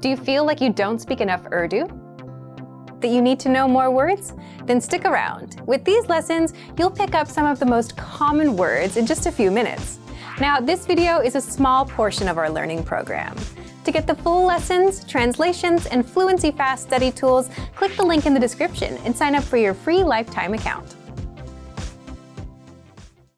Do you feel like you don't speak enough Urdu? That you need to know more words? Then stick around. With these lessons, you'll pick up some of the most common words in just a few minutes. Now, this video is a small portion of our learning program. To get the full lessons, translations, and Fluency Fast study tools, click the link in the description and sign up for your free lifetime account.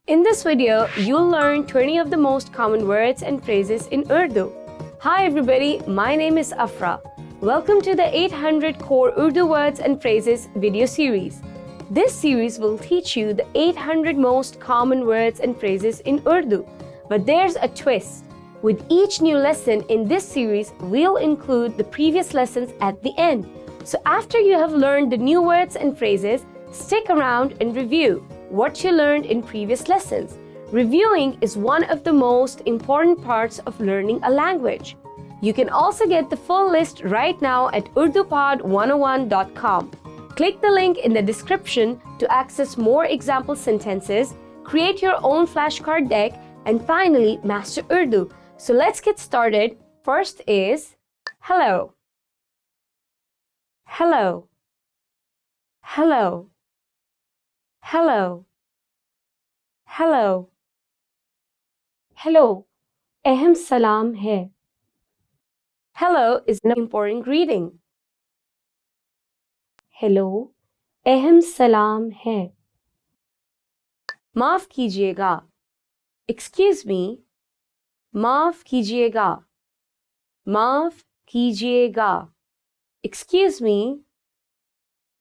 In this video, you'll learn 20 of the most common words and phrases in Urdu. Hi everybody, my name is Afra. Welcome to the 800 Core Urdu Words and Phrases video series. This series will teach you the 800 most common words and phrases in Urdu. But there's a twist. With each new lesson in this series, we'll include the previous lessons at the end. So after you have learned the new words and phrases, stick around and review what you learned in previous lessons. Reviewing is one of the most important parts of learning a language. You can also get the full list right now at urdupod101.com. Click the link in the description to access more example sentences, create your own flashcard deck, and finally master Urdu. So let's get started. First is hello. Hello. Hello. Hello. Hello. Hello. Ahem salam hai. Hello is an important greeting. Hello. Ahem salam hai. Maaf kijiyega. Excuse me. Maaf kijiyega. Maaf kijiyega. Excuse me.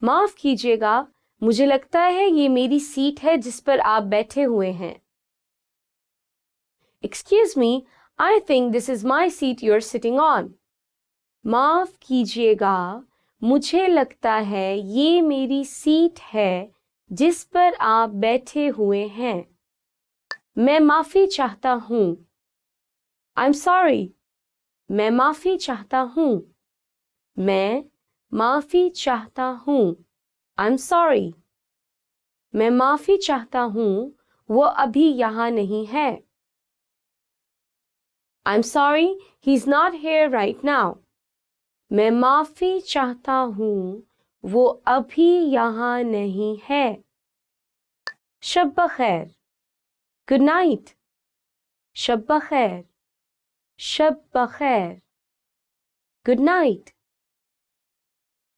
माफ कीजिएगा, मुझे लगता है ये मेरी seat है जिस पर आप बैठे हुए हैं. Excuse me, I think this is my seat you're sitting on. माफ कीजिएगा, मुझे लगता है ये मेरी सीट है जिस पर आप बैठे हुए हैं. मैं माफी चाहता हूँ. I'm sorry. मैं माफी चाहता हूँ. मैं माफी चाहता हूँ. I'm sorry. मैं माफी चाहता हूँ, वो अभी यहाँ नहीं है. I'm sorry, he's not here right now. मैं माफी चाहता हूँ, वो अभी यहाँ नहीं है. शब बखैर. Good night. शब बखैर. शब बखैर. Good night.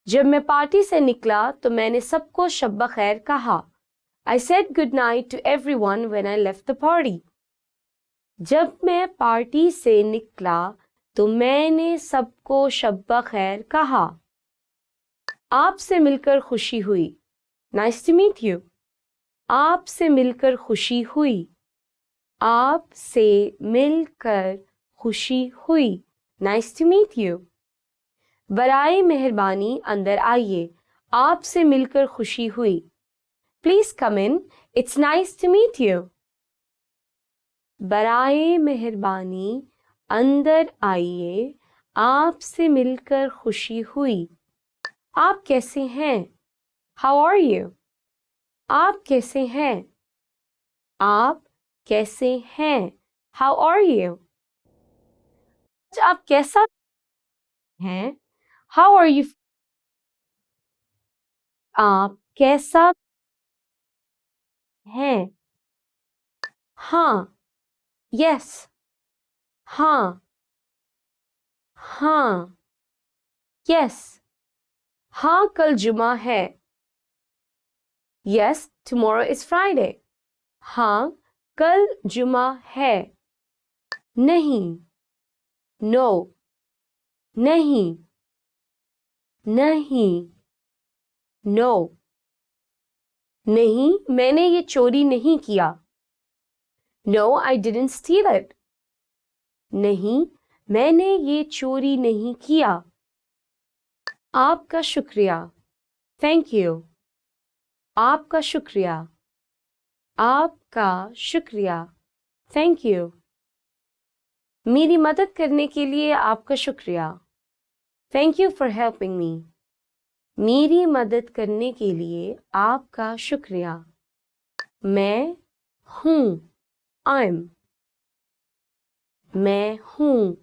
जब मैं पार्टी से निकला तो मैंने सबको शब बखैर कहा. I said good night to everyone when I left the party. जब मैं पार्टी से निकला तो मैंने सबको शब बखैर कहा. आपसे मिलकर खुशी हुई. Nice to meet you. आपसे मिलकर खुशी हुई. आपसे मिलकर खुशी हुई. Nice to meet you. बराए मेहरबानी अंदर आइए. आपसे मिलकर खुशी हुई. Please come in. It's nice to meet you. बराए मेहरबानी अंदर आइए. आपसे मिलकर खुशी हुई. आप कैसे हैं? How are you? आप कैसे हैं? आप कैसे हैं? How are you? आप कैसा हैं? How are you? आप कैसा हैं? हाँ. Yes. हाँ. हाँ. Yes. हाँ, कल जुमा है. Yes, tomorrow is Friday. हाँ, कल जुमा है. नहीं. No. नहीं. नहीं. No. नहीं, मैंने ये चोरी नहीं किया. No, I didn't steal it. नहीं, मैंने ये चोरी नहीं किया. आपका शुक्रिया. Thank you. आपका शुक्रिया. आपका शुक्रिया. Thank you. मेरी मदद करने के लिए आपका शुक्रिया. Thank you for helping me. मेरी मदद करने के लिए आपका शुक्रिया. मैं हूँ. I'm. मैं हूँ.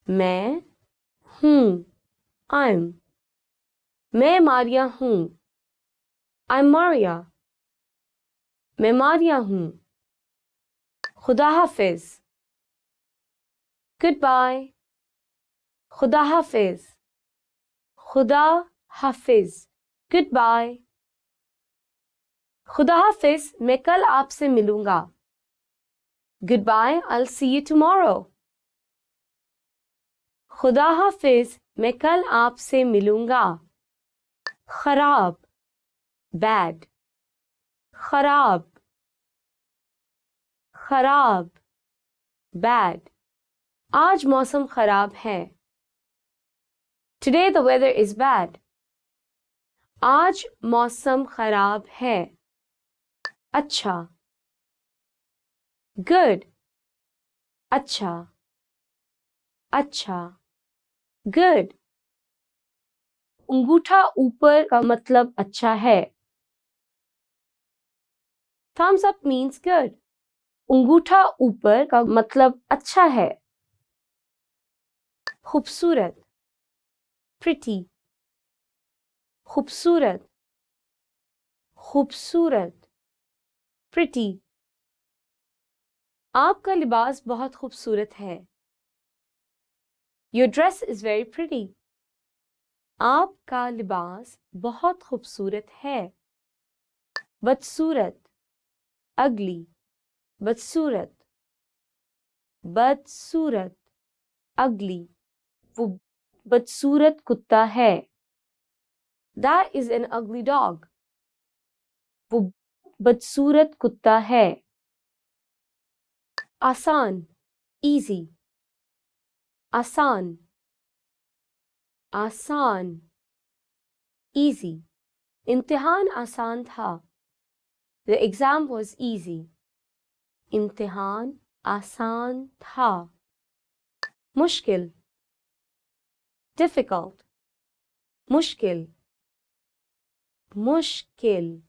मैं हूँ, I'm. मैं मारिया हूँ, I'm Maria. मैं मारिया हूँ. खुदा हाफिज. Goodbye. खुदा हाफिज. खुदा हाफिज. Goodbye. खुदा हाफिज, मैं कल आपसे मिलूंगा. Goodbye, I'll see you tomorrow. खुदा हाफिज, मैं कल आपसे मिलूंगा. खराब, bad. खराब, खराब, bad. आज मौसम खराब है. Today the weather is bad. आज मौसम खराब है. अच्छा, good. अच्छा, अच्छा, good. अंगूठा ऊपर का मतलब अच्छा है. Thumbs up means good. अंगूठा ऊपर का मतलब अच्छा है. खूबसूरत, pretty. खूबसूरत, खूबसूरत, pretty. आपका लिबास बहुत खूबसूरत है. Your dress is very pretty. आपका लिबास बहुत खूबसूरत है. बदसूरत, ugly. बदसूरत, बदसूरत, ugly. वो बदसूरत कुत्ता है. That is an ugly dog. वो बदसूरत कुत्ता है. आसान, easy. आसान, आसान, easy. इम्तिहान आसान था. The exam was easy. इम्तिहान आसान था. मुश्किल, difficult. मुश्किल, मुश्किल,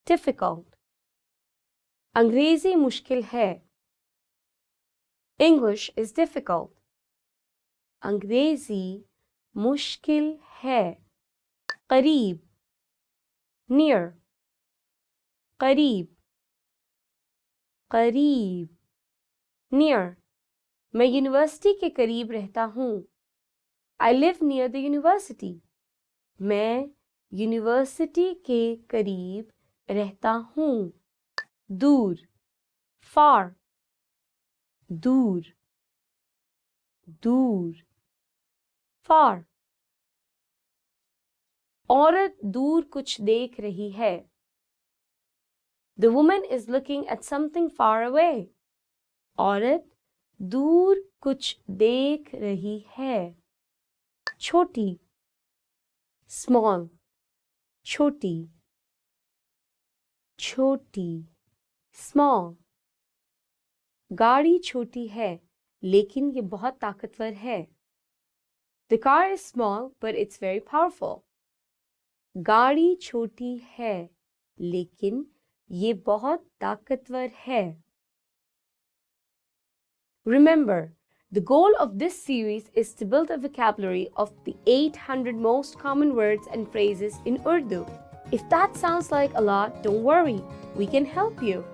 difficult. अंग्रेजी मुश्किल है. English is difficult. अंग्रेजी मुश्किल है. करीब, near. करीब, करीब, near. मैं यूनिवर्सिटी के करीब रहता हूँ. I live near the university. मैं यूनिवर्सिटी के करीब रहता हूँ. दूर, far. दूर, दूर, far. औरत दूर कुछ देख रही है. The woman is looking at something far away. औरत दूर कुछ देख रही है. छोटी, small. छोटी, छोटी, small. गाड़ी छोटी है लेकिन ये बहुत ताकतवर है. The car is small but it's very powerful. गाड़ी छोटी है लेकिन ये बहुत ताकतवर है. Remember, the goal of this series is to build a vocabulary of the 800 most common words and phrases in Urdu. If that sounds like a lot, don't worry, we can help you.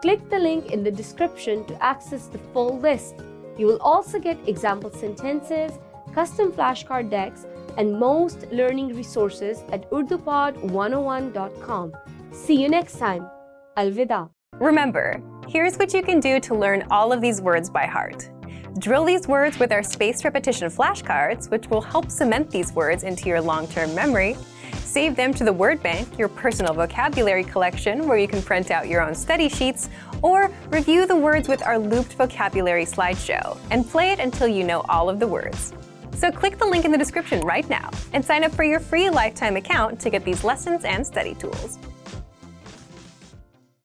Click the link in the description to access the full list. You will also get example sentences, custom flashcard decks, and most learning resources at urdupod101.com. See you next time. Alvida. Remember, here's what you can do to learn all of these words by heart. Drill these words with our spaced repetition flashcards, which will help cement these words into your long-term memory. Save them to the word bank, your personal vocabulary collection, where you can print out your own study sheets, or review the words with our looped vocabulary slideshow and play it until you know all of the words. So click the link in the description right now and sign up for your free lifetime account to get these lessons and study tools.